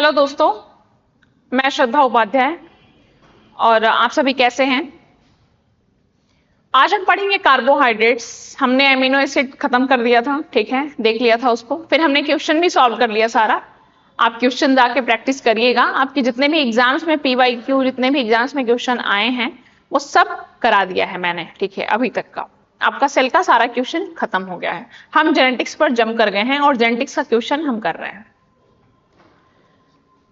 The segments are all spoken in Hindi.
हेलो दोस्तों, मैं श्रद्धा उपाध्याय और आप सभी कैसे हैं। आज हम पढ़ेंगे कार्बोहाइड्रेट्स। हमने एमिनो एसिड खत्म कर दिया था, ठीक है, देख लिया था उसको। फिर हमने क्वेश्चन भी सॉल्व कर लिया सारा। आप क्वेश्चन जाके प्रैक्टिस करिएगा। आपके जितने भी एग्जाम्स में PYQ, जितने भी एग्जाम्स में क्वेश्चन आए हैं वो सब करा दिया है मैंने, ठीक है। अभी तक का आपका सेल का सारा क्वेश्चन खत्म हो गया है। हम जेनेटिक्स पर जंप कर गए हैं और जेनेटिक्स का क्वेश्चन हम कर रहे हैं।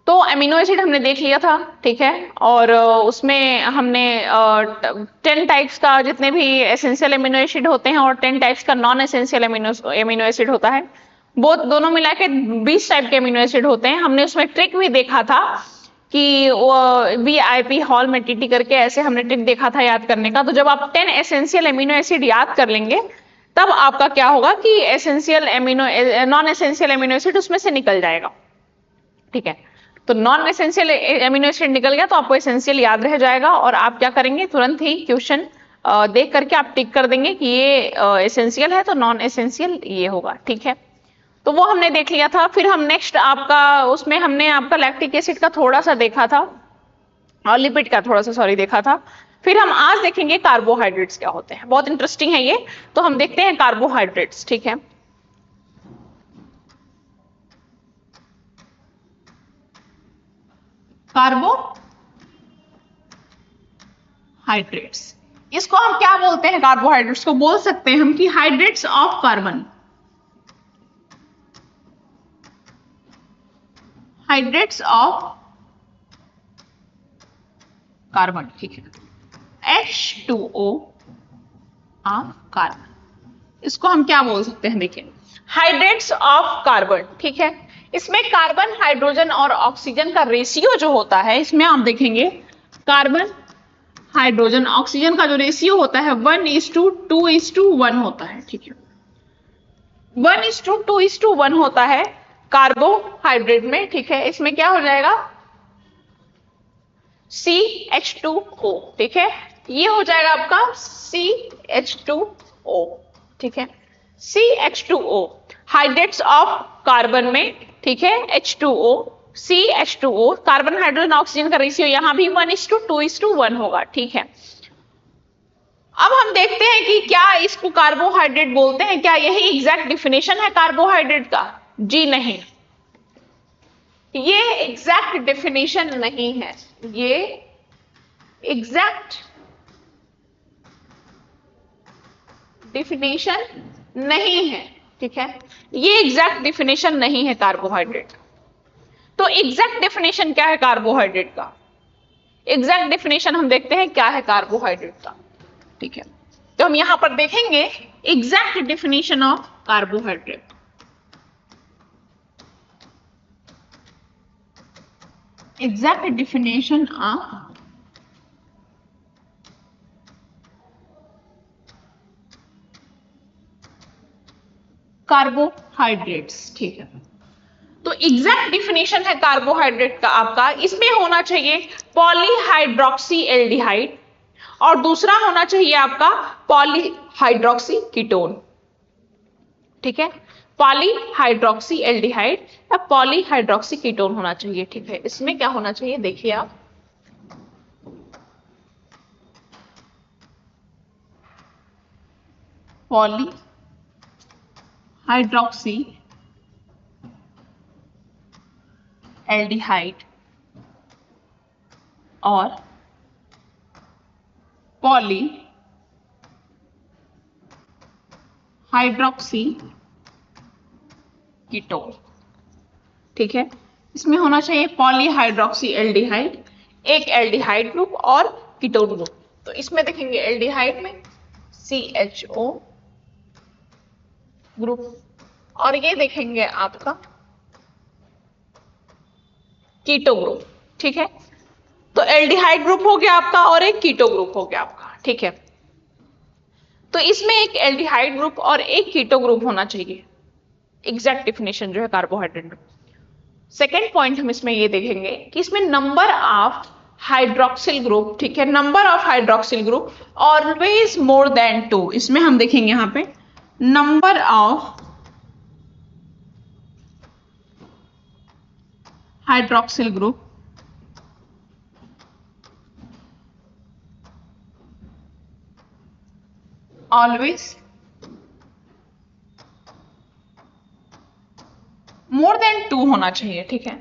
तो एमिनो एसिड हमने देख लिया था, ठीक है। और उसमें हमने 10 टाइप्स का, जितने भी एसेंशियल एमिनो एसिड होते हैं और 10 टाइप्स का नॉन एसेंशियल एमिनो एसिड होता है, वो दोनों मिला के 20 टाइप के एमिनो एसिड होते हैं। हमने उसमें ट्रिक भी देखा था कि वो VIP हॉल में TT करके ऐसे हमने ट्रिक देखा था याद करने का। तो जब आप 10 एसेंशियल एमिनो एसिड याद कर लेंगे तब आपका क्या होगा कि नॉन एसेंशियल एमिनो एसिड उसमें से निकल जाएगा, ठीक है। तो नॉन एसेंशियल एमिनो एसिड निकल गया तो आपको एसेंशियल याद रह जाएगा और आप क्या करेंगे, तुरंत ही क्वेश्चन देख करके आप टिक कर देंगे कि ये एसेंशियल है तो नॉन एसेंशियल ये होगा, ठीक है। तो वो हमने देख लिया था। फिर हम नेक्स्ट आपका उसमें हमने आपका लैक्टिक एसिड का थोड़ा सा देखा था और लिपिड का थोड़ा सा देखा था। फिर हम आज देखेंगे कार्बोहाइड्रेट्स क्या होते हैं। बहुत इंटरेस्टिंग है ये। तो हम देखते हैं कार्बोहाइड्रेट्स, ठीक है। कार्बोहाइड्रेट्स, इसको हम क्या बोलते हैं? कार्बोहाइड्रेट्स को बोल सकते हैं हम कि hydrates of carbon. Hydrates of carbon, ठीक है। H2O ऑफ कार्बन, इसको हम क्या बोल सकते हैं? देखिए, हाइड्रेट्स ऑफ कार्बन, ठीक है। इसमें कार्बन, हाइड्रोजन और ऑक्सीजन का रेशियो जो होता है, इसमें आप देखेंगे कार्बन, हाइड्रोजन, ऑक्सीजन का जो रेशियो होता है 1:2:1 होता है, ठीक है। 1:2:1 होता है कार्बोहाइड्रेट में, ठीक है। इसमें क्या हो जाएगा? CH2O, ठीक है। ये हो जाएगा आपका CH2O, ठीक है। CH2O हाइड्रेट्स ऑफ कार्बन में, ठीक है। H2O, CH2O, carbon, hydrogen, oxygen का रेशियो यहां भी 1:2:1 होगा, ठीक है। अब हम देखते हैं कि क्या इसको कार्बोहाइड्रेट बोलते हैं, क्या यही एग्जैक्ट डिफिनेशन है कार्बोहाइड्रेट का? जी नहीं, ये एग्जैक्ट डेफिनेशन नहीं है। ये एग्जैक्ट डेफिनेशन नहीं है, ठीक है। ये एग्जैक्ट डेफिनेशन नहीं है कार्बोहाइड्रेट। तो एग्जैक्ट डेफिनेशन क्या है कार्बोहाइड्रेट का? एग्जैक्ट डेफिनेशन हम देखते हैं क्या है कार्बोहाइड्रेट का, ठीक है। तो हम यहां पर देखेंगे exact definition of carbohydrate. Exact definition of carbohydrates, ठीक है। तो एग्जैक्ट डिफिनेशन है कार्बोहाइड्रेट का आपका, इसमें होना चाहिए पॉलीहाइड्रोक्सी एल्डिहाइड और दूसरा होना चाहिए आपका पॉलीहाइड्रोक्सी कीटोन, ठीक है। पॉलीहाइड्रोक्सी एल्डिहाइड या पॉलीहाइड्रोक्सी कीटोन होना चाहिए, ठीक है। इसमें क्या होना चाहिए देखिए आप, पॉलीहाइड्रोक्सी एल्डिहाइड और पॉलीहाइड्रोक्सी कीटोन, ठीक है। इसमें होना चाहिए पॉलीहाइड्रोक्सी एल्डिहाइड, एक एल्डिहाइड ग्रुप और कीटोन ग्रुप। तो इसमें देखेंगे एल्डिहाइड में CHO ग्रुप और ये देखेंगे आपका कीटो ग्रुप, ठीक है। तो एल्डिहाइड ग्रुप हो गया आपका और एक कीटो ग्रुप हो गया आपका, ठीक है। तो इसमें एक एल्डिहाइड ग्रुप और एक कीटो ग्रुप होना चाहिए, एग्जैक्ट डिफिनेशन जो है कार्बोहाइड्रेट में। सेकेंड पॉइंट हम इसमें ये देखेंगे कि इसमें नंबर ऑफ हाइड्रोक्सिल ग्रुप, ठीक है, number of hydroxyl group always more than 2। इसमें हम देखेंगे यहां पे number of hydroxyl group always more than 2 होना चाहिए, ठीक है।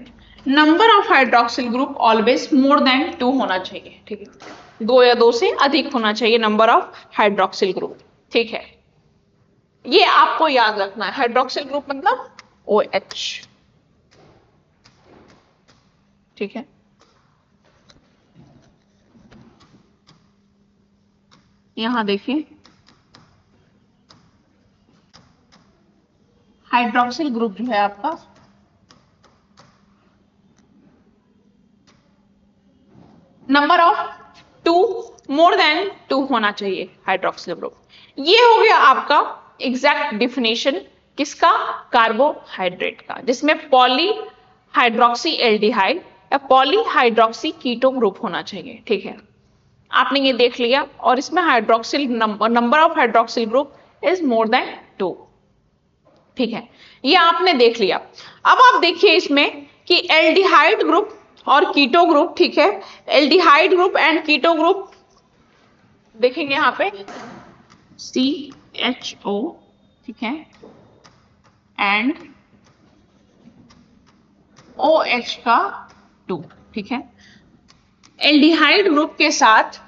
Number of hydroxyl group always more than 2 होना चाहिए, ठीक है। 2 या 2 से अधिक होना चाहिए नंबर ऑफ हाइड्रोक्सिल ग्रुप, ठीक है। ये आपको याद रखना है, हाइड्रोक्सिल ग्रुप मतलब OH, ठीक है। यहां देखिए हाइड्रोक्सिल ग्रुप जो है आपका नंबर ऑफ 2 मोर देन 2 होना चाहिए हाइड्रोक्सिल ग्रुप। ये हो गया आपका एग्जैक्ट डिफिनेशन किसका, कार्बोहाइड्रेट का, जिसमें पॉली हाइड्रोक्सी एल्डिहाइड या पॉली हाइड्रोक्सी कीटो ग्रुप होना चाहिए, ठीक है। आपने ये देख लिया, और इसमें hydroxyl number of hydroxyl group is more than 2, ठीक है। ये आपने देख लिया। अब आप देखिए इसमें कि एल्डिहाइड ग्रुप और कीटो ग्रुप, ठीक है। Aldehyde group and keto group देखेंगे यहां पे CHO, ठीक है, एंड OH का 2, ठीक है। एल्डिहाइड ग्रुप के साथ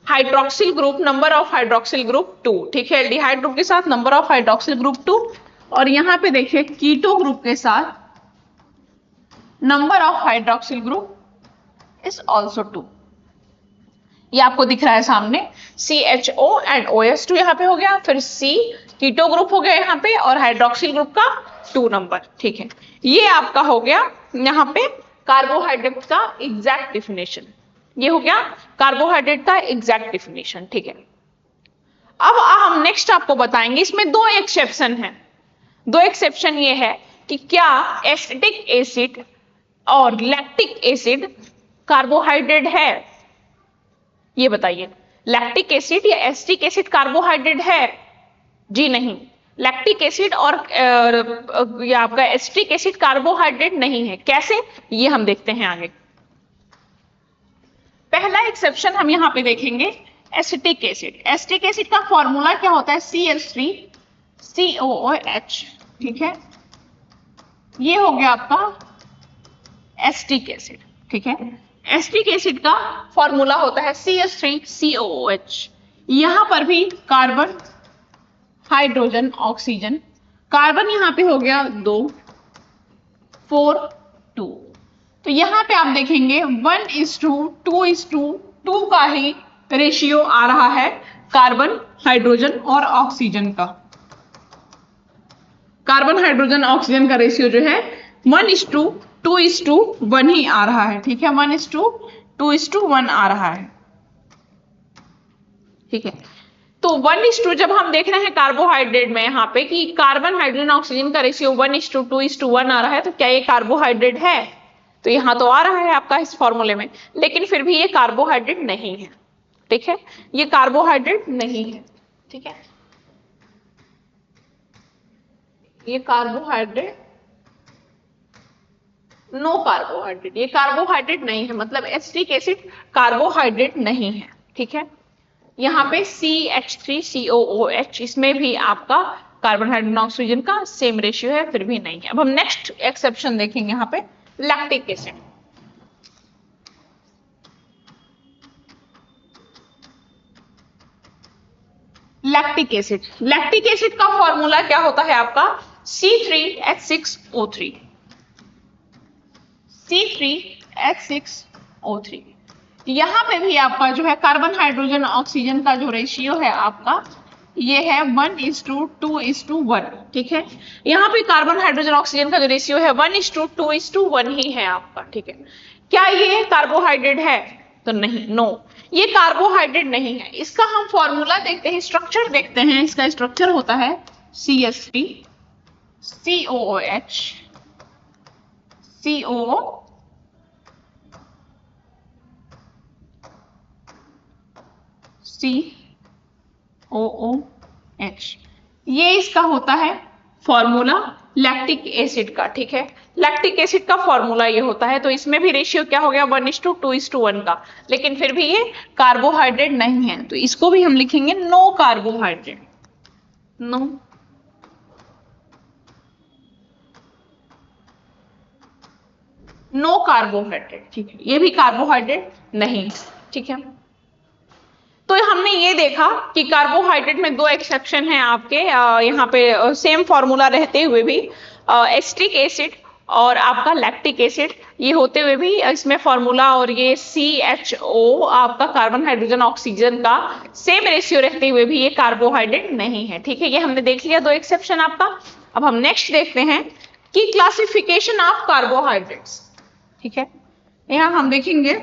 hydroxyl group, number of hydroxyl group 2, ठीक है। एल्डिहाइड ग्रुप के साथ नंबर ऑफ हाइड्रोक्सिल ग्रुप 2, और यहां पे देखिए कीटो ग्रुप के साथ number of hydroxyl group is also 2। ये आपको दिख रहा है सामने, CHO एंड OH2 यहाँ पे हो गया, फिर C कीटो ग्रुप हो गया यहाँ पे, और हाइड्रोक्सिल ग्रुप का 2 नंबर, ठीक है। ये आपका हो गया यहाँ पे कार्बोहाइड्रेट का एग्जैक्ट डिफिनेशन। ये हो गया कार्बोहाइड्रेट का एग्जैक्ट डिफिनेशन, ठीक है। अब हम नेक्स्ट आपको बताएंगे, इसमें 2 एक्सेप्शन हैं। 2 एक्सेप्शन ये है कि क्या एसिटिक एसिड और लैक्टिक एसिड कार्बोहाइड्रेट है, ये बताइए। लैक्टिक एसिड या एसिटिक एसिड कार्बोहाइड्रेट है? जी नहीं, लैक्टिक एसिड और या आपका एसिटिक एसिड कार्बोहाइड्रेट नहीं है। कैसे, ये हम देखते हैं आगे। पहला एक्सेप्शन हम यहां पे देखेंगे एसिटिक एसिड। एसिटिक एसिड का फॉर्मूला क्या होता है, CH3COOH, ठीक है। ये हो गया आपका एसिटिक एसिड, ठीक है। एसिटिक एसिड का फॉर्मूला होता है CH3COOH। यहां पर भी कार्बन हाइड्रोजन ऑक्सीजन, कार्बन यहां पे हो गया 2 4 2, तो यहां पे आप देखेंगे 1:2:2 का ही रेशियो आ रहा है कार्बन हाइड्रोजन और ऑक्सीजन का। कार्बन हाइड्रोजन ऑक्सीजन का रेशियो जो है 1:2:1 ही आ रहा है, ठीक है। 1:2:1 आ रहा है, ठीक है। तो 1:2 जब हम देख रहे हैं कार्बोहाइड्रेट में यहाँ पे कि कार्बन हाइड्रोजन ऑक्सीजन का रेशियो 1:2:1 आ रहा है, तो क्या ये कार्बोहाइड्रेट है? तो यहां तो आ रहा है आपका इस फॉर्मूले में, लेकिन फिर भी ये कार्बोहाइड्रेट नहीं है, ठीक है। ये कार्बोहाइड्रेट नहीं है, ठीक है। ये कार्बोहाइड्रेट, नो कार्बोहाइड्रेट, ये कार्बोहाइड्रेट नहीं है, मतलब एसिटिक एसिड कार्बोहाइड्रेट नहीं है, ठीक है। यहाँ पे CH3COOH, इसमें भी आपका कार्बन हाइड्रोजन ऑक्सीजन का सेम रेशियो है, फिर भी नहीं है। अब हम नेक्स्ट एक्सेप्शन देखेंगे यहाँ पे lactic acid. Lactic acid, lactic acid का फॉर्मूला क्या होता है आपका C3H6O3, C3H6O3। यहां पे भी आपका जो है कार्बन हाइड्रोजन ऑक्सीजन का जो रेशियो है आपका ये है 1:2:1, ठीक है। यहाँ पे कार्बन हाइड्रोजन ऑक्सीजन का जो रेशियो है 1:2:1 ही है आपका, ठीक है। क्या ये कार्बोहाइड्रेट है? तो नहीं, नो, ये कार्बोहाइड्रेट नहीं है। इसका हम फॉर्मूला देखते हैं, स्ट्रक्चर देखते हैं। इसका स्ट्रक्चर होता है CH3COOH COOH, ये इसका होता है फॉर्मूला लैक्टिक एसिड का, ठीक है। लैक्टिक एसिड का फॉर्मूला ये होता है, तो इसमें भी रेशियो क्या हो गया 1:2:1 का, लेकिन फिर भी ये कार्बोहाइड्रेट नहीं है, तो इसको भी हम लिखेंगे नो कार्बोहाइड्रेट, नो कार्बोहाइड्रेट, ठीक है, ये भी कार्बोहाइड्रेट नहीं, ठीक है। तो हमने ये देखा कि कार्बोहाइड्रेट में दो एक्सेप्शन हैं आपके, यहाँ पे सेम फॉर्मूला रहते हुए भी, एस्टिक एसिड और आपका लैक्टिक एसिड, ये होते हुए भी इसमें फॉर्मूला और ये CHO आपका कार्बन हाइड्रोजन ऑक्सीजन का सेम रेशियो रहते हुए भी ये कार्बोहाइड्रेट नहीं है, ठीक है। ये हमने देख लिया दो एक्सेप्शन आपका। अब हम नेक्स्ट देखते हैं कि क्लासिफिकेशन ऑफ कार्बोहाइड्रेट्स, ठीक है। यहाँ हम देखेंगे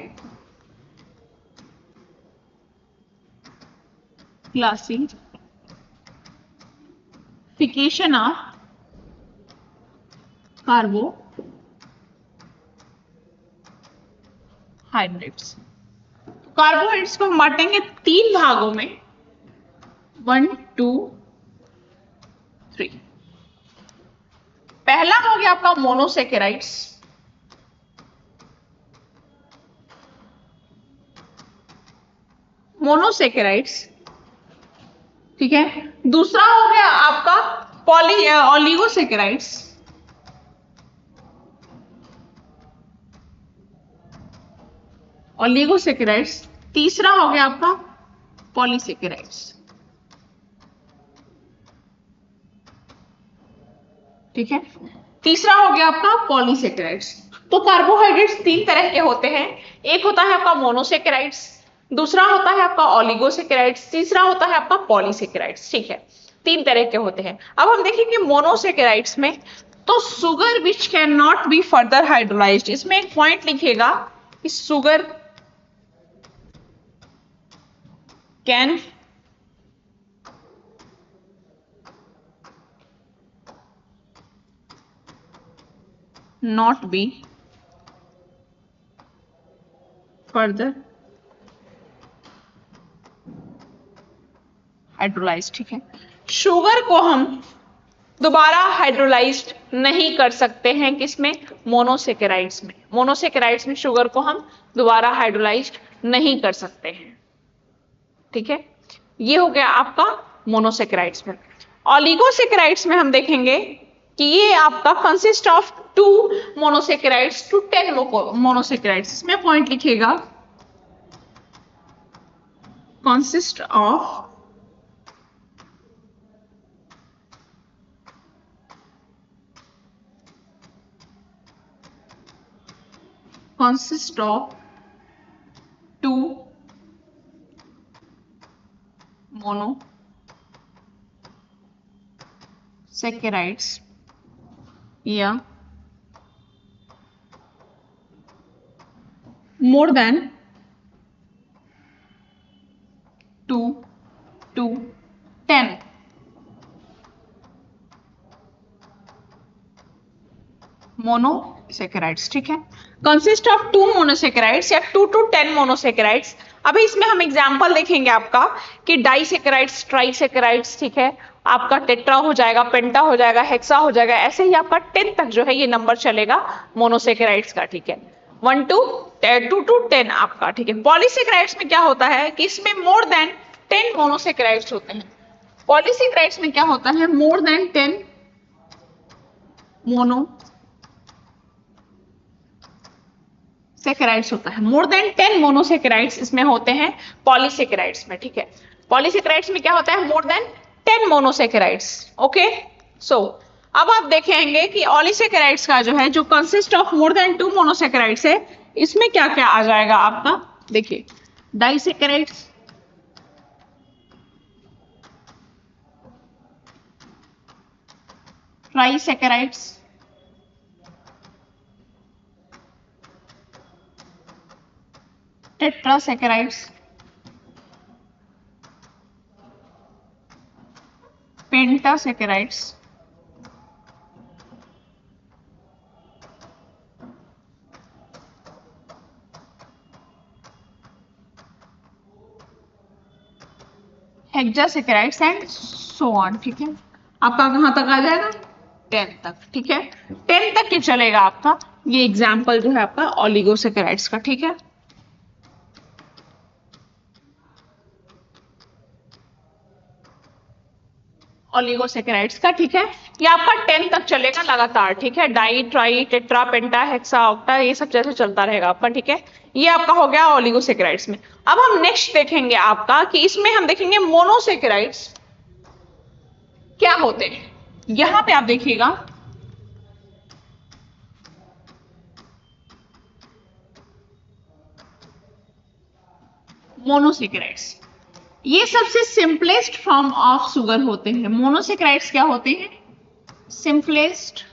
क्लासिफिकेशन ऑफ कार्बोहाइड्रेट्स। कार्बोहाइड्रेट्स को हम बांटेंगे तीन भागों में, 1 2 3। पहला हो गया आपका मोनोसेकेराइड्स, ठीक है। दूसरा हो गया आपका ओलिगोसेकेराइड्स, तीसरा हो गया आपका पॉलीसेकेराइड्स, ठीक है। तीसरा हो गया आपका पॉलीसेकेराइड्स। तो कार्बोहाइड्रेट्स तीन तरह के होते हैं, एक होता है आपका मोनोसेकेराइड्स, दूसरा होता है आपका ओलिगोसेकेराइड्स, तीसरा होता है आपका पॉलीसेकेराइड्स, ठीक है। तीन तरह के होते हैं। अब हम देखेंगे मोनोसेकेराइड्स में, तो sugar which can not be further hydrolysed, इसमें एक पॉइंट लिखिएगा कि sugar cane not be further hydrolysed, ठीक है। शुगर को हम दोबारा हाइड्रोलाइज्ड नहीं कर सकते हैं, किसमें, मोनोसेकेराइड्स में। मोनोसेकेराइड्स में शुगर को हम दोबारा हाइड्रोलाइज्ड नहीं कर सकते हैं, ठीक है। ये हो गया आपका मोनोसेकेराइड्स में। ओलिगोसेकेराइड्स में हम देखेंगे कि ये आपका consist of 2 monosaccharides to 10 monosaccharides, इसमें पॉइंट लिखिएगा consist of 2 monosaccharides या more than 2 to 10 मोनोसेकेराइड्स, ठीक है। कंसिस्ट ऑफ 2 मोनोसेकेराइड्स या 2 to 10 मोनोसेकेराइड्स। अभी इसमें हम एग्जांपल देखेंगे आपका कि डाइसेकेराइड्स, ट्राइसेकेराइड्स, ठीक है। आपका टेट्रा हो जाएगा, पेंटा हो जाएगा, हेक्सा हो जाएगा, ऐसे ही आपका 10 तक जो है ये नंबर चलेगा मोनोसेकेराइड्स का, ठीक है। 1 to 2 to 10 आपका, ठीक है। पॉलीसेकेराइड्स में क्या होता है कि इसमें मोर देन 10 मोनोसेकेराइड्स होते हैं। पॉलीसेकेराइड्स में क्या होता है, मोर देन 10 मोनोसेकेराइड्स होता है, मोर देन 10 मोनोसेकेराइड्स इसमें होते हैं पॉलीसेकेराइड्स में, ठीक है। पॉलीसेकेराइड्स में क्या होता है, मोर देन 10 मोनोसेकेराइड्स, ओके। सो अब आप देखेंगे कि ऑलीसेकेराइड्स का जो है, जो consist of more than 2 monosaccharides है, इसमें क्या क्या आ जाएगा आपका, देखिए, डाइसेकेराइड्स, ट्राइसेकेराइड्स, टेट्रासेकेराइड्स, पेंटासेकेराइड्स, हेक्सासेकेराइड्स एंड सो ऑन, ठीक है। आपका कहां तक आ जाएगा, 10 तक, ठीक है। 10 तक ये चलेगा आपका, ये एग्जाम्पल जो है आपका ओलिगोसेकेराइड्स का, ठीक है। ओलिगोसेकेराइड्स का, ठीक है। ये आपका 10 तक चलेगा लगातार, ठीक है। डाई, ट्राई, टेट्रा, पेंटा, हेक्सा, ऑक्टा, ये सब जैसे चलता रहेगा आपका, ठीक है। ये आपका हो गया ओलिगोसेकेराइड्स में। अब हम नेक्स्ट देखेंगे आपका कि इसमें हम देखेंगे मोनोसेकेराइड्स क्या होते हैं। यहां पे आप देखिएगा मोनोसेकेराइड्स, ये सबसे सिंपलेस्ट फॉर्म ऑफ शुगर होते हैं। मोनोसेकेराइड्स क्या होते हैं? Simplest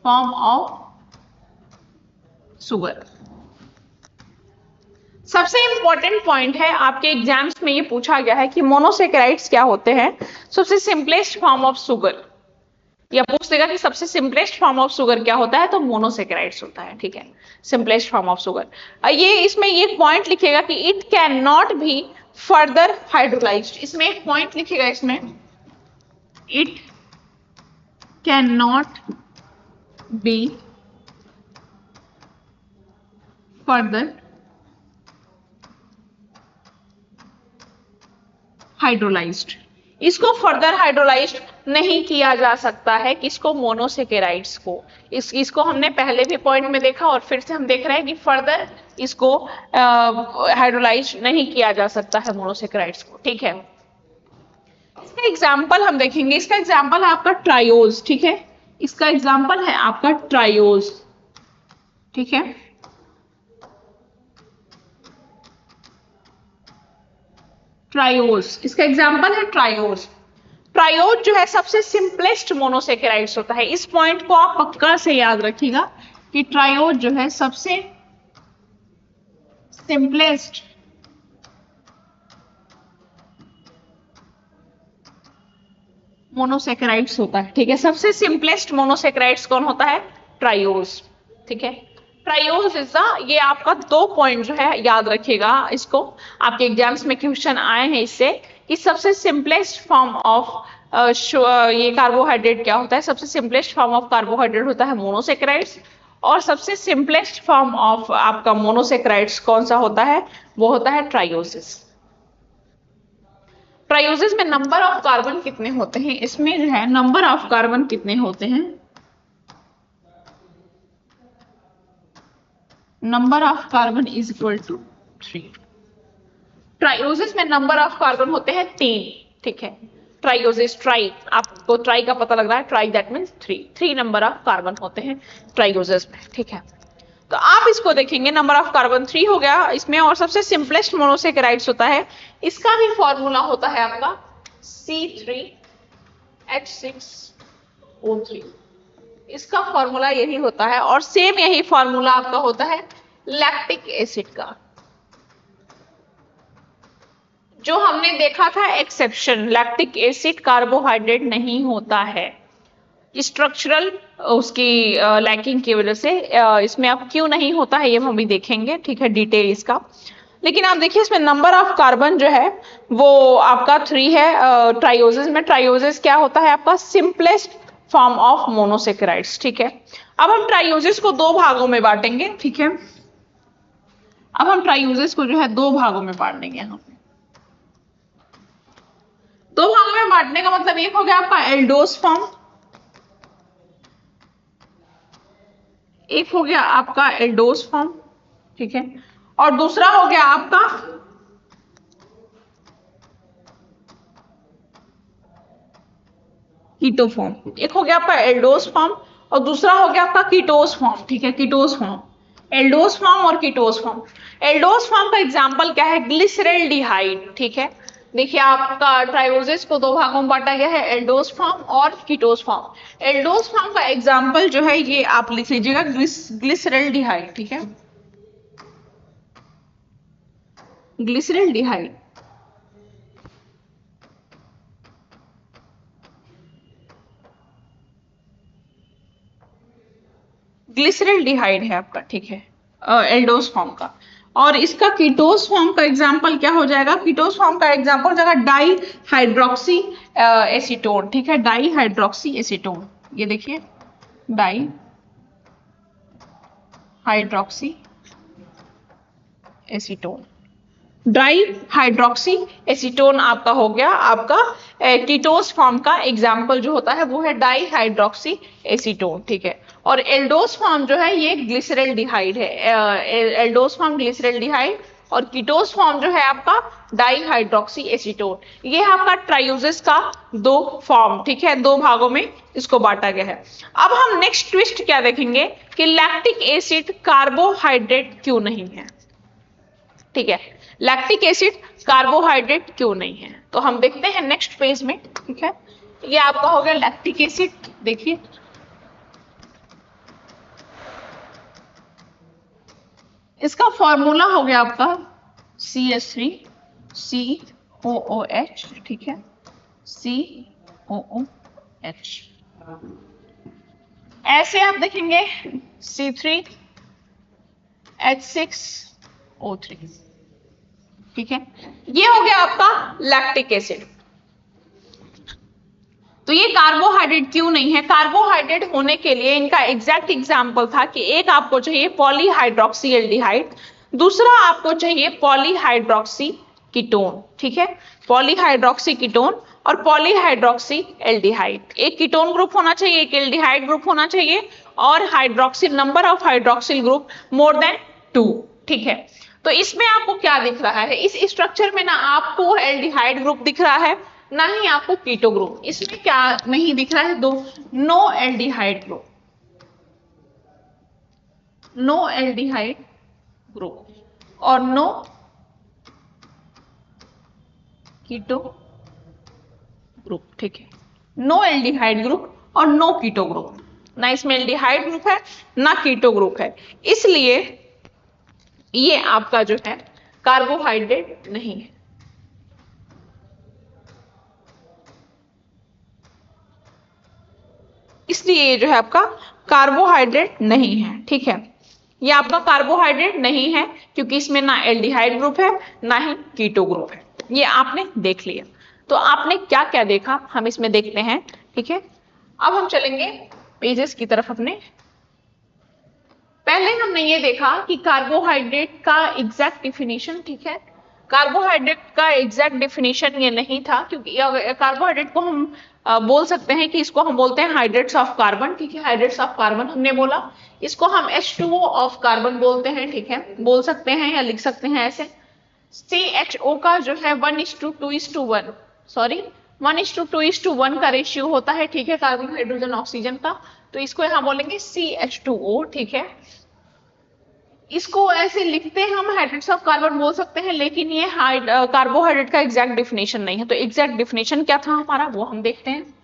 form of sugar. सबसे इंपॉर्टेंट पॉइंट है, आपके एग्जाम्स में ये पूछा गया है कि मोनोसेकेराइड्स क्या होते हैं, सबसे सिंपलेस्ट फॉर्म ऑफ शुगर। या पूछ देगा कि सबसे सिंपलेस्ट फॉर्म ऑफ शुगर क्या होता है, तो मोनोसेकेराइड्स होता है, ठीक है। Simplest form of sugar. ये इसमें ये पॉइंट लिखेगा कि it can not be further hydrolysed. इसमें एक पॉइंट लिखेगा, इसमें it can not be further hydrolysed. इसको फर्दर हाइड्रोलाइज्ड नहीं किया जा सकता है, किसको? मोनोसेकेराइड्स को। इसको हमने पहले भी पॉइंट में देखा और फिर से हम देख रहे हैं कि फर्दर इसको हाइड्रोलाइज्ड नहीं किया जा सकता है मोनोसेकेराइड्स को, ठीक है। इसका एग्जाम्पल हम देखेंगे, इसका एग्जाम्पल है आपका ट्रायोज, ठीक है। इसका एग्जाम्पल है आपका ट्रायोज, ठीक है। ट्रायोज, इसका एग्जाम्पल है ट्रायोज। ट्रायोज जो है सबसे सिंपलेस्ट मोनोसेकेराइड्स होता है। इस पॉइंट को आप पक्का से याद रखिएगा कि ट्रायोज जो है सबसे सिंपलेस्ट मोनोसेकेराइड्स होता है, ठीक है। सबसे सिंपलेस्ट मोनोसेकेराइड्स कौन होता है? ट्रायोज, ठीक है। ट्रायोज इज द, ये आपका 2 पॉइंट जो है याद रखिएगा, इसको आपके एग्जाम्स में क्वेश्चन आए हैं इससे कि सबसे सिंपलेस्ट फॉर्म ऑफ ये कार्बोहाइड्रेट क्या होता है। सबसे सिंपलेस्ट फॉर्म ऑफ कार्बोहाइड्रेट होता है मोनोसेकेराइड्स, और सबसे सिंपलेस्ट फॉर्म ऑफ आपका मोनोसेकेराइड्स कौन सा होता है? वो होता है ट्रायोसिस। ट्रायोसिस में नंबर ऑफ कार्बन कितने होते हैं? इसमें जो है नंबर ऑफ कार्बन कितने होते हैं? Number of carbon is equal to 3। Trioses में नंबर ऑफ कार्बन होते हैं 3, ठीक है। ट्रायोसिस, ट्राई, आपको ट्राई का पता लग रहा है, try that means 3 number of carbon होते हैं ट्रायोसिस में, ठीक है। तो आप इसको देखेंगे, नंबर ऑफ कार्बन 3 हो गया इसमें, और सबसे सिंपलेस्ट मोनोसेकेराइड्स होता है, इसका भी फॉर्मूला होता है आपका C3H6O3। इसका फॉर्मूला यही होता है, और सेम यही फॉर्मूला आपका होता है लैक्टिक एसिड का, जो हमने देखा था एक्सेप्शन। लैक्टिक एसिड कार्बोहाइड्रेट नहीं होता है, स्ट्रक्चरल उसकी लैकिंग की वजह से। इसमें अब क्यों नहीं होता है ये हम भी देखेंगे, ठीक है, डिटेल इसका। लेकिन आप देखिए इसमें नंबर ऑफ कार्बन जो है वो आपका 3 है ट्रायोसिस में। ट्रायोसिस क्या होता है आपका? सिंपलेस्ट फॉर्म ऑफ मोनोसेकेराइड्स, ठीक है। अब हम ट्रायोसिस को 2 भागों में बांटेंगे, ठीक है। अब हम ट्रायोसिस को जो है 2 भागों में बांट देंगे। यहाँ पे 2 भागों में बांटने का मतलब एक हो गया आपका एल्डोस फॉर्म, एक हो गया आपका एल्डोस फॉर्म, ठीक है, और दूसरा हो गया आपका कीटो फॉर्म। एक हो गया आपका एल्डोस फॉर्म और दूसरा हो गया आपका कीटोस फॉर्म, ठीक है। कीटोस फॉर्म, एल्डोस फॉर्म और कीटोस फॉर्म। एल्डोस फॉर्म का एग्जांपल क्या है? ग्लिसरैल्डिहाइड, ठीक है। देखिए आपका ट्रायोसिस को 2 भागों में बांटा गया है, एल्डोस फॉर्म और कीटोस फॉर्म। एल्डोस फॉर्म का एग्जांपल जो है ये आप लिख लीजिएगा ग्लिसरैल्डिहाइड, ठीक है। ग्लिसरैल्डिहाइड, ग्लिसरैल्डिहाइड है आपका, ठीक है, एल्डोस फॉर्म का। और इसका कीटोस फॉर्म का एग्जांपल क्या हो जाएगा? कीटोस फॉर्म का एग्जांपल हो जाएगा डाई हाइड्रोक्सी एसीटोन, ठीक है, डाई हाइड्रोक्सी एसीटोन। ये देखिए di hydroxy acetone, dry hydroxy acetone आपका हो गया आपका कीटोस फॉर्म का एग्जाम्पल जो होता है वो है डाई हाइड्रोक्सी एसीटोन, ठीक है। और एल्डोस फॉर्म जो है ये ग्लिसरल्डिहाइड है, एल्डोस फॉर्म ग्लिसरल्डिहाइड, और कीटोस फॉर्म जो है आपका डाई हाइड्रोक्सी एसीटोन। ये आपका ट्राइयूजेस का दो फॉर्म, ठीक है, दो भागों में इसको बांटा गया है। अब हम नेक्स्ट ट्विस्ट क्या देखेंगे कि लैक्टिक एसिड कार्बोहाइड्रेट क्यों नहीं है, ठीक है, लैक्टिक एसिड कार्बोहाइड्रेट क्यों नहीं है, तो हम देखते हैं नेक्स्ट पेज में, ठीक है। ये आपका हो गया लैक्टिक एसिड, देखिए इसका फॉर्मूला हो गया आपका CH3COOH, ठीक है, COOH। ऐसे आप देखेंगे C3H6O3, ठीक है, ये हो गया आपका लैक्टिक एसिड। तो ये कार्बोहाइड्रेट क्यों नहीं है, कार्बोहाइड्रेट होने के लिए इनका एग्जैक्ट एग्जाम्पल था कि एक आपको चाहिए पॉलीहाइड्रोक्सी एल्डिहाइड, दूसरा आपको चाहिए पॉलीहाइड्रोक्सी कीटोन, ठीक है, पॉलीहाइड्रोक्सी कीटोन और पॉलीहाइड्रोक्सी एल्डिहाइड। एक कीटोन ग्रुप होना चाहिए, एक एल्डिहाइड ग्रुप होना चाहिए, और hydroxyl number of hydroxyl group more than 2, ठीक है। तो इसमें आपको क्या दिख रहा है, इस स्ट्रक्चर में ना आपको एल्डिहाइड ग्रुप दिख रहा है ना ही आपको कीटो ग्रुप। इसमें क्या नहीं दिख रहा है, दो, no aldehyde group, no aldehyde group और नो कीटो ग्रुप, ठीक है, नो एल्डिहाइड ग्रुप और नो कीटो ग्रुप, ना इसमें एल्डिहाइड ग्रुप है ना कीटो ग्रुप है, इसलिए ये आपका जो है कार्बोहाइड्रेट नहीं है। इसलिए ये जो है आपका कार्बोहाइड्रेट नहीं है, ठीक है, ये आपका कार्बोहाइड्रेट नहीं है क्योंकि इसमें ना एल्डिहाइड ग्रुप है ना ही कीटो ग्रुप है। ये आपने देख लिया। तो आपने क्या क्या देखा हम इसमें देखते हैं, ठीक है। अब हम चलेंगे पेजेस की तरफ अपने। पहले हमने ये देखा कि कार्बोहाइड्रेट का एग्जैक्ट डिफिनीशन, ठीक है, कार्बोहाइड्रेट का एग्जैक्ट डिफिनीशन ये नहीं था क्योंकि कार्बोहाइड्रेट को हम बोल सकते हैं कि इसको हम बोलते हैं हाइड्रेट्स ऑफ कार्बन, ठीक है, हाइड्रेट्स ऑफ कार्बन हमने बोला, इसको हम H2O ऑफ कार्बन बोलते हैं, ठीक है, बोल सकते हैं या लिख सकते हैं ऐसे। CHO का जो है 1:2:1, सॉरी 1:2:1 का रेशियो होता है, ठीक है, कार्बन हाइड्रोजन ऑक्सीजन का, तो इसको यहाँ बोलेंगे CH2O, ठीक है। इसको ऐसे लिखते हैं हम हाइड्रेट्स ऑफ कार्बन बोल सकते हैं, लेकिन ये कार्बोहाइड्रेट का एग्जैक्ट डिफिनेशन नहीं है। तो एग्जैक्ट डिफिनेशन क्या था हमारा वो हम देखते हैं।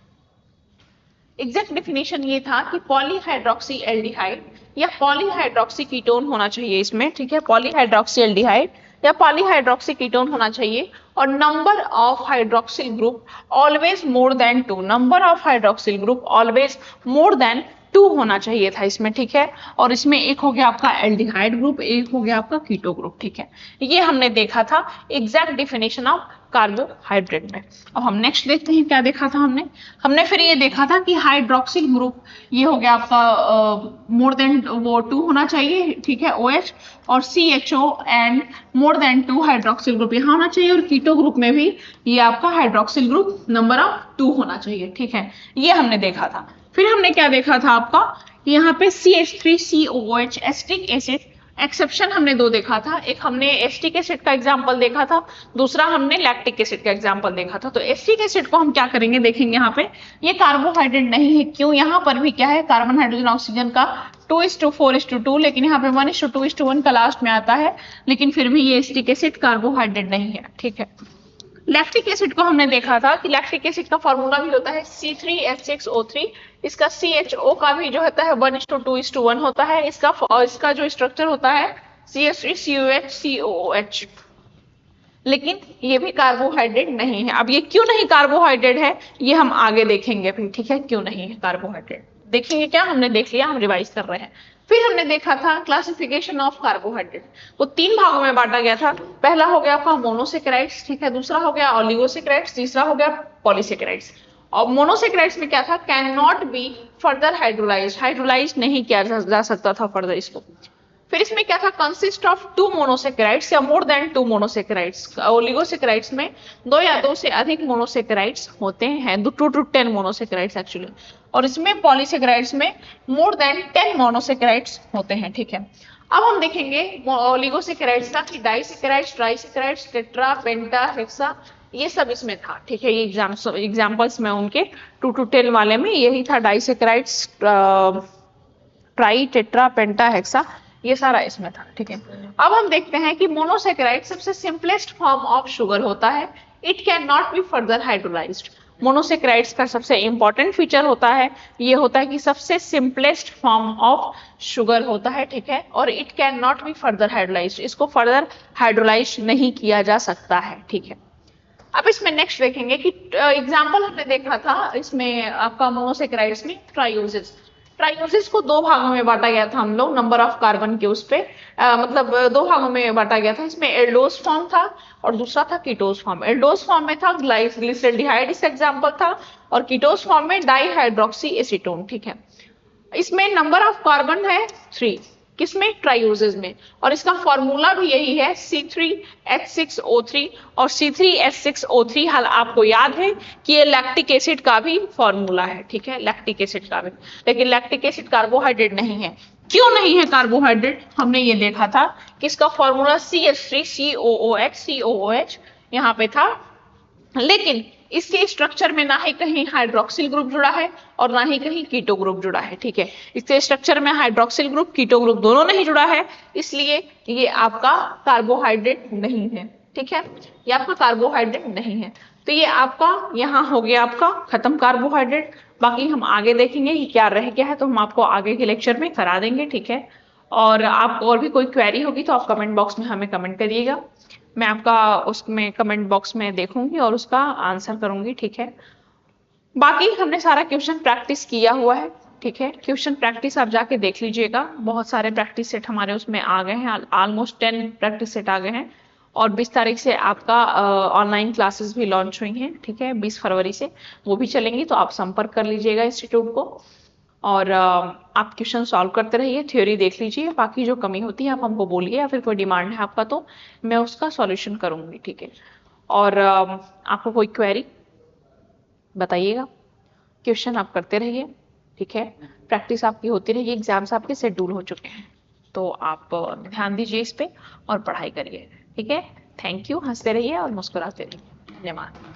एग्जैक्ट डिफिनेशन ये था कि पॉलीहाइड्रोक्सी एल्डिहाइड या पॉलीहाइड्रोक्सी कीटोन होना चाहिए इसमें, ठीक है, पॉलीहाइड्रोक्सी एल्डिहाइड या पॉलीहाइड्रोक्सी कीटोन होना चाहिए, और number of hydroxyl group always more than 2, number of hydroxyl group always more than 2 होना चाहिए था इसमें, ठीक है। और इसमें एक हो गया आपका एल्डिहाइड ग्रुप, एक हो गया आपका कीटो ग्रुप, ठीक है। ये हमने देखा था एग्जैक्ट डिफिनेशन ऑफ कार्बोहाइड्रेट में। अब हम नेक्स्ट देखते हैं क्या देखा था हमने फिर ये देखा था कि हाइड्रोक्सिल ग्रुप ये हो गया आपका मोर देन वो 2 होना चाहिए, ठीक है, OH, और CHO and more than 2 hydroxyl group यहाँ होना चाहिए, और कीटो ग्रुप में भी ये आपका हाइड्रोक्सिल ग्रुप नंबर ऑफ 2 होना चाहिए, ठीक है, ये हमने देखा था। फिर हमने क्या देखा था आपका, यहाँ पे CH3COOH एसिटिक एसिड, एक्सेप्शन हमने 2 देखा था, एक हमने एसिटिक एसिड का एग्जांपल देखा था, दूसरा हमने लैक्टिक एसिड का एग्जांपल देखा था। तो एसिटिक एसिड को हम क्या करेंगे देखेंगे, यहाँ पे ये कार्बोहाइड्रेट नहीं है, क्यों, यहाँ पर भी क्या है कार्बन हाइड्रोजन ऑक्सीजन का 2:4:2, लेकिन यहाँ पे 1:2:1 का लास्ट में आता है, लेकिन फिर भी ये एसिटिक एसिड कार्बोहाइड्रेट नहीं है, ठीक है। लैक्टिक एसिड को हमने देखा था कि लैक्टिक एसिड का फॉर्मूला भी होता है C3H6O3, इसका CHO का भी जो होता है 1:2:1 होता है, इसका जो स्ट्रक्चर होता है CH3COH, लेकिन ये भी कार्बोहाइड्रेट नहीं है। अब ये क्यों नहीं कार्बोहाइड्रेट है ये हम आगे देखेंगे फिर, ठीक है, क्यों नहीं है कार्बोहाइड्रेट, देखेंगे क्या, हमने देख लिया, हम रिवाइज कर रहे हैं। फिर हमने देखा था क्लासिफिकेशन ऑफ कार्बोहाइड्रेट, वो 3 भागों में बांटा गया था। पहला हो गया आपका मोनोसेकेराइड्स, ठीक है, दूसरा हो गया ऑलिगोसेकेराइड्स, तीसरा हो गया पॉलीसेकेराइड्स। और मोनोसेकेराइड्स में क्या था, can not be further hydrolysed, hydrolyse नहीं किया जा सकता था फर्दर इसको। फिर इसमें क्या था, कंसिस्ट ऑफ 2 मोनोसेकेराइड्स या मोर देन 2 मोनोसेकेराइड्स। ओलिगोसेकेराइड्स में 2 या 2 से अधिक मोनोसेकेराइड्स होते हैं, 2 to 10 मोनोसेकेराइड्स एक्चुअली। और इसमें पॉलीसेकेराइड्स में मोर देन 10 मोनोसेकेराइड्स होते हैं, ठीक है। अब हम देखेंगे ओलिगोसेकेराइड्स का कि डाइसेकेराइड्स, ट्राइसेकेराइड्स, टेट्रा, पेंटा, हेक्सा, ये सब इसमें था, ठीक है। ये एग्जाम्पल्स में उनके 2 to 10 वाले में यही था, डाइसेकेराइड्स, ट्राई, टेट्रा, पेंटा, हेक्सा, ये सारा इसमें था, ठीक है। अब हम देखते हैं कि मोनोसेकेराइड सबसे सिंपलेस्ट फॉर्म ऑफ शुगर होता है, it can not be further hydrolysed. Monosaccharides का सबसे इंपॉर्टेंट फीचर होता है, ये होता है कि सबसे सिंपलेस्ट फॉर्म ऑफ शुगर होता है, ठीक है, और it can not be further hydrolysed, इसको फर्दर हाइड्रोलाइज नहीं किया जा सकता है, ठीक है। अब इसमें नेक्स्ट देखेंगे कि एग्जाम्पल हमने देखा था इसमें आपका मोनोसेकेराइड्स में ट्राइओसिस। ट्राइओसिस को 2 भागों में बांटा गया था हम लोग, नंबर ऑफ कार्बन के उस पे मतलब 2 भागों में बांटा गया था। इसमें एल्डोज फॉर्म था और दूसरा था कीटोज फॉर्म। एल्डोज फॉर्म में था ग्लिसरॉल्डिहाइड, इसका एग्जाम्पल था, और कीटोज फॉर्म में डाइहाइड्रोक्सी एसीटोन, ठीक है। इसमें नंबर ऑफ कार्बन है 3, किसमें, ट्राइओसिस में, और इसका फॉर्मूला भी यही है C3H6O3 और C3H6O3। हाल आपको याद है कि ये लैक्टिक एसिड का भी फॉर्मूला है, ठीक है, लैक्टिक एसिड का भी। लेकिन लैक्टिक एसिड कार्बोहाइड्रेट नहीं है, क्यों नहीं है कार्बोहाइड्रेट, हमने ये देखा था कि इसका फॉर्मूला CH3COOH यहाँ पे था, लेकिन इसके स्ट्रक्चर में ना ही कहीं हाइड्रोक्सिल ग्रुप जुड़ा है और ना ही कहीं कीटो ग्रुप जुड़ा है, ठीक है। इसके स्ट्रक्चर में हाइड्रोक्सिल ग्रुप, कीटो ग्रुप दोनों नहीं जुड़ा है, इसलिए ये आपका कार्बोहाइड्रेट नहीं है, ठीक है, ये आपका कार्बोहाइड्रेट नहीं है। तो ये आपका यहाँ हो गया आपका खत्म कार्बोहाइड्रेट। बाकी हम आगे देखेंगे कि क्या रह गया है, तो हम आपको आगे के लेक्चर में करा देंगे, ठीक है। और आपको और भी कोई क्वेरी होगी तो आप कमेंट बॉक्स में हमें कमेंट करिएगा, मैं आपका उसमें कमेंट बॉक्स में देखूंगी और उसका आंसर करूंगी, ठीक है। बाकी हमने सारा क्वेश्चन प्रैक्टिस किया हुआ है, ठीक है। क्वेश्चन प्रैक्टिस आप जाके देख लीजिएगा, बहुत सारे प्रैक्टिस सेट हमारे उसमें आ गए हैं, ऑलमोस्ट 10 प्रैक्टिस सेट आ गए हैं। और 20 तारीख से आपका ऑनलाइन क्लासेस भी लॉन्च हुई हैं, ठीक है, 20 फरवरी से वो भी चलेंगी, तो आप संपर्क कर लीजिएगा इंस्टीट्यूट को। और आप क्वेश्चन सॉल्व करते रहिए, थ्योरी देख लीजिए, बाकी जो कमी होती है आप हमको बोलिए, या फिर कोई डिमांड है आपका तो मैं उसका सॉल्यूशन करूंगी, ठीक है। और आपको कोई क्वेरी बताइएगा, क्वेश्चन आप करते रहिए, ठीक है। प्रैक्टिस आपकी होती रहेगी, एग्जाम्स आपके शेड्यूल हो चुके हैं, तो आप ध्यान दीजिए इस पे और पढ़ाई करिए, ठीक है। थैंक यू, हंसते रहिए और मुस्कुराते रहिए, धन्यवाद।